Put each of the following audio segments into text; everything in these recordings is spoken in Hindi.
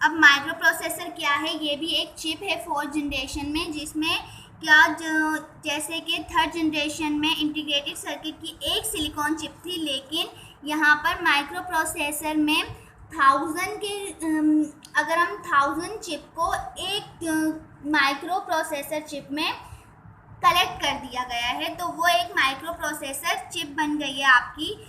अब माइक्रो प्रोसेसर क्या है, ये भी एक चिप है फोर्थ जनरेशन में, जिसमें क्या जैसे कि थर्ड जनरेशन में इंटीग्रेटेड सर्किट की एक सिलिकॉन चिप थी, लेकिन यहाँ पर माइक्रो प्रोसेसर में 1000 के अगर हम 1000 चिप को एक माइक्रो प्रोसेसर चिप में कलेक्ट कर दिया गया है, तो वो एक माइक्रो प्रोसेसर चिप बन गई है आपकी।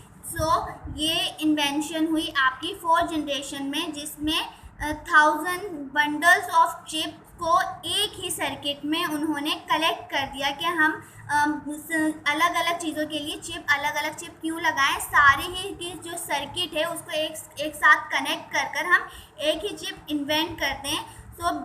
ये इन्वेंशन हुई आपकी फोर्थ जनरेशन में, जिसमें 1000 बंडल्स ऑफ चिप को एक ही सर्किट में उन्होंने कलेक्ट कर दिया कि हम अलग अलग चीज़ों के लिए अलग अलग चिप क्यों लगाएं, सारे ही के जो सर्किट है उसको एक साथ कनेक्ट कर हम एक ही चिप इन्वेंट करते हैं।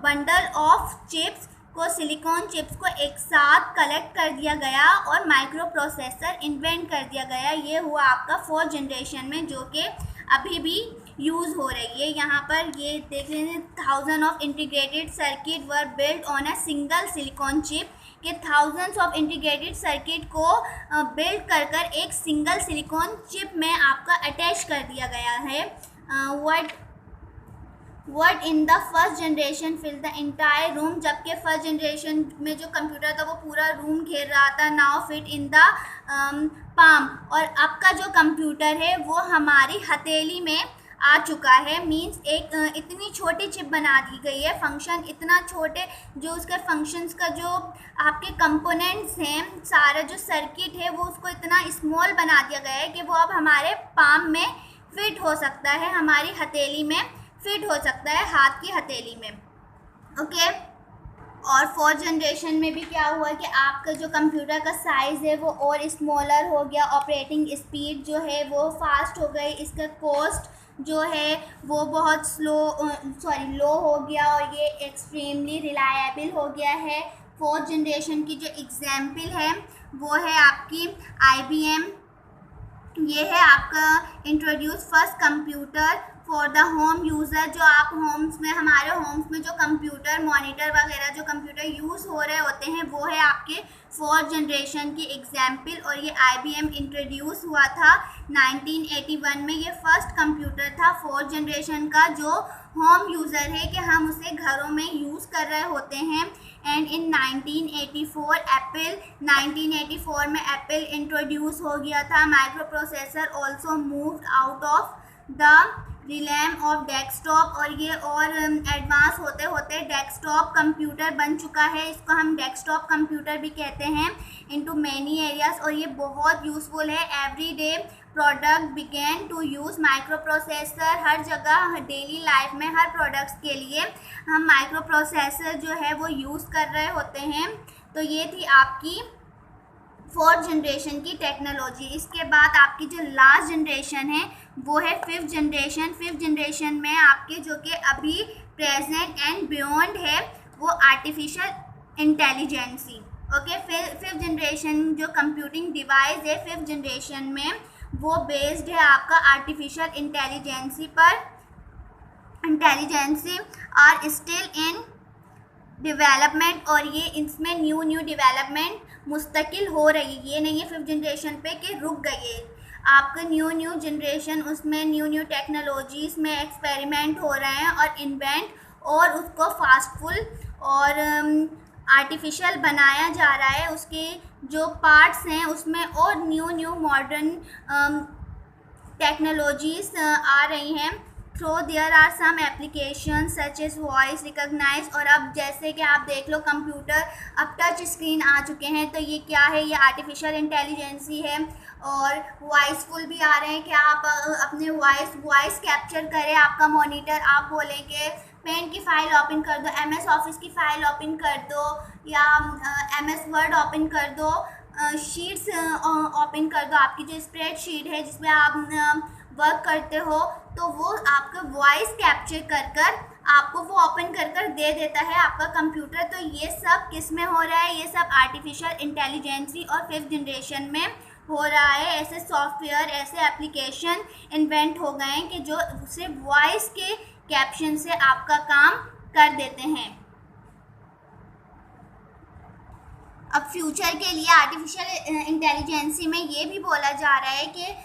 बंडल ऑफ चिप्स को, सिलिकॉन चिप्स को एक साथ कलेक्ट कर दिया गया और माइक्रो प्रोसेसर इन्वेंट कर दिया गया। ये हुआ आपका फोर्थ जनरेशन में, जो कि अभी भी यूज़ हो रही है। यहाँ पर ये देख लीजिए, 1000 of integrated circuit were build on a single silicon chip, के थाउजेंड्स ऑफ इंटीग्रेटेड सर्किट को बिल्ड कर एक सिंगल सिलिकॉन चिप में आपका अटैच कर दिया गया है। What in the first generation filled the entire room, जबकि फर्स्ट जनरेशन में जो कंप्यूटर था वो पूरा रूम घेर रहा था। Now fit in the palm, और अब का जो कंप्यूटर है वो हमारी हथेली में आ चुका है। मींस एक इतनी छोटी चिप बना दी गई है, फंक्शन इतना छोटे, जो उसके फंक्शंस का जो आपके कंपोनेंट्स हैं, सारा जो सर्किट है वो उसको इतना स्मॉल बना दिया गया है कि वो अब हमारे पाम में फिट हो सकता है, हमारी हथेली में फिट हो सकता है, हाथ की हथेली में। ओके। और फोर्थ जनरेशन में भी क्या हुआ कि आपका जो कंप्यूटर का साइज़ है वो और स्मॉलर हो गया, ऑपरेटिंग स्पीड जो है वो फास्ट हो गई, इसका कॉस्ट जो है वो बहुत लो हो गया, और ये एक्सट्रीमली रिलायबल हो गया है। फोर्थ जनरेशन की जो एग्जाम्पल है वो है आपकी IBM। ये है आपका introduce first computer for the home user, जो आप होम्स में, हमारे होम्स में जो कंप्यूटर, मॉनिटर वगैरह जो कंप्यूटर यूज़ हो रहे होते हैं, वो है आपके फोर्थ जनरेशन की एग्जाम्पल। और ये IBM इंट्रोड्यूस हुआ था 1981 में। ये फर्स्ट कंप्यूटर था फोर्थ जनरेशन का जो होम यूज़र है, कि हम उसे घरों में यूज़ कर रहे होते हैं। एंड इन 1984 में एप्पल इंट्रोड्यूस हो गया था। Microprocessor also moved out of the realm of desktop, और ये और एडवांस होते होते डेस्कटॉप कंप्यूटर बन चुका है। इसको हम डेस्कटॉप कंप्यूटर भी कहते हैं, इनटू मैनी एरियाज, और ये बहुत यूज़फुल है। Everyday product began to use microprocessor. हर जगह डेली लाइफ में हर प्रोडक्ट्स के लिए हम माइक्रो प्रोसेसर जो है वो यूज़ कर रहे होते हैं। तो ये थी आपकी फोर्थ जनरेशन की टेक्नोलॉजी। इसके बाद आपकी जो लास्ट जनरेशन है वो है फिफ्थ जनरेशन। फिफ्थ जनरेशन में आपके जो कि अभी प्रेजेंट एंड बियॉन्ड है वो artificial intelligence. Okay. Fifth generation जो कंप्यूटिंग डिवाइस है फिफ्थ जनरेशन में वो बेस्ड है आपका आर्टिफिशियल इंटेलिजेंसी पर। Intelligence are still in development, और ये इसमें न्यू डेवलपमेंट मुस्तकिल हो रही है। ये नहीं है फिफ्थ जनरेशन पे कि रुक गई है, आपका न्यू जनरेशन, उसमें न्यू टेक्नोलॉजीज़ में एक्सपेरिमेंट हो रहे हैं और इन्वेंट, और उसको फास्टफुल और आर्टिफिशियल बनाया जा रहा है। उसके जो पार्ट्स हैं उसमें और न्यू मॉडर्न टेक्नोलॉजीज़ आ रही हैं। Through there are some application such as voice recognise, और अब जैसे कि आप देख लो कंप्यूटर अब टच स्क्रीन आ चुके हैं, तो ये क्या है, ये आर्टिफिशियल इंटेलिजेंसी है। और वॉइसफुल भी आ रहे हैं कि आप अपने वॉइस कैप्चर करें आपका मॉनिटर, आप बोलेंगे पेंट की फ़ाइल ओपन कर दो, MS ऑफिस की फ़ाइल ओपन कर दो, या MS वर्ड ओपन कर दो, शीट्स ओपन कर दो, आपकी जो स्प्रेडशीट है जिसमें आप वर्क करते हो, तो वो आपका वॉइस कैप्चर कर आपको वो ओपन कर दे देता है आपका कंप्यूटर। तो ये सब किस में हो रहा है, ये सब आर्टिफिशियल इंटेलिजेंसी और फिफ्थ जनरेशन में हो रहा है। ऐसे सॉफ्टवेयर, ऐसे एप्लीकेशन इन्वेंट हो गए हैं कि जो सिर्फ वॉइस के कैप्शन से आपका काम कर देते हैं। अब फ्यूचर के लिए आर्टिफिशियल इंटेलिजेंसी में ये भी बोला जा रहा है कि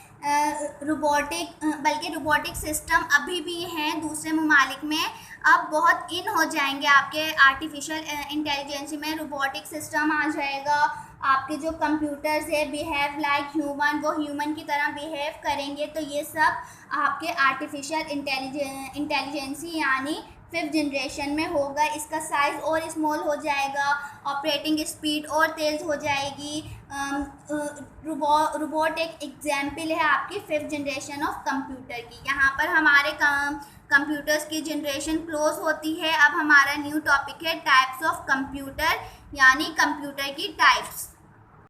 रोबोटिक सिस्टम अभी भी हैं दूसरे ममालिक में, अब बहुत इन हो जाएंगे आपके आर्टिफिशियल इंटेलिजेंस में। रोबोटिक सिस्टम आ जाएगा, आपके जो कंप्यूटर्स है बिहेव लाइक ह्यूमन, वो ह्यूमन की तरह बिहेव करेंगे। तो ये सब आपके आर्टिफिशियल इंटेलिजेंसी यानी 5th जनरेशन में होगा। इसका साइज़ और स्मॉल हो जाएगा, ऑपरेटिंग स्पीड और तेज़ हो जाएगी। रोबोट एक एग्जाम्पल है आपकी 5th जनरेशन ऑफ कंप्यूटर की। यहाँ पर हमारे कंप्यूटर्स की जनरेशन क्लोज होती है। अब हमारा न्यू टॉपिक है टाइप्स ऑफ कंप्यूटर यानी कंप्यूटर की टाइप्स।